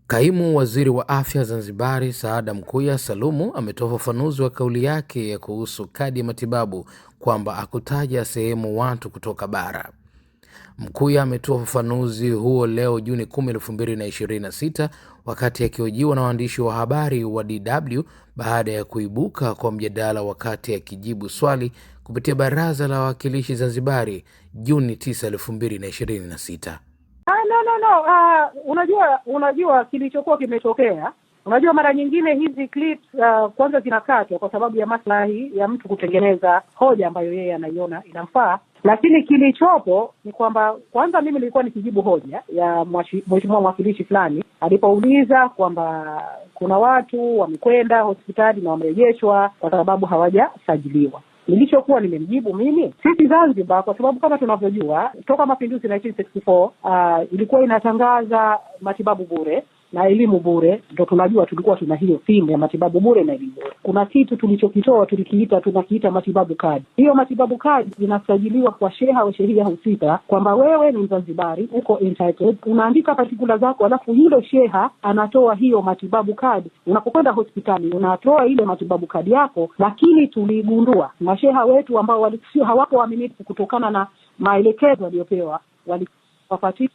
Kaimu Waziri wa Afya Zanzibari Saada Mkuya Salumu ametoa ufafanuzi wa kauli yake ya kuhusu kadi ya matibabu kwamba hakutaja sehemu watu kutoka bara. Mkuya ametoa ufafanuzi huo leo Juni 10, 2026 wakati akihojiwa na waandishi wa habari wa DW baada ya kuibuka kwa mjadala wakati akijibu swali kupitia Baraza la Wawakilishi Zanzibari Juni 9, 2026. Unajua kilichokuwa kimetokea. Unajua mara nyingine hizi clips kwanza zinakatwa kwa sababu ya maslahi ya mtu kutengeneza hoja ambayo yeye anaiona inamfaa. Lakini kilichopo ni kwamba kwanza mimi nilikuwa nikijibu hoja ya mheshimiwa mwakilishi fulani alipouliza kwamba kuna watu wamekwenda hospitali na wamerejeshwa kwa sababu hawajasajiliwa. Nilichokuwa nimemjibu mimi, sisi Zanzibar, kwa sababu kama tunavyojua toka mapinduzi 1964 ilikuwa inatangaza matibabu bure na elimu bure. Ndio tunajua tulikuwa tuna hiyo theme ya matibabu bure na elimu bure. Kuna kitu tulichokitoa tunakiita matibabu kadi. Hiyo matibabu kadi inasajiliwa kwa sheha au shehia husika kwamba wewe ni Mzanzibari, uko entitled, unaandika particulars zako, alafu hilo sheha anatoa hiyo matibabu kadi. Unapokwenda hospitali unatoa ile matibabu kadi yako. Lakini tuligundua masheha wetu ambao hawako waaminifu kutokana na maelekezo waliopewa, walipatia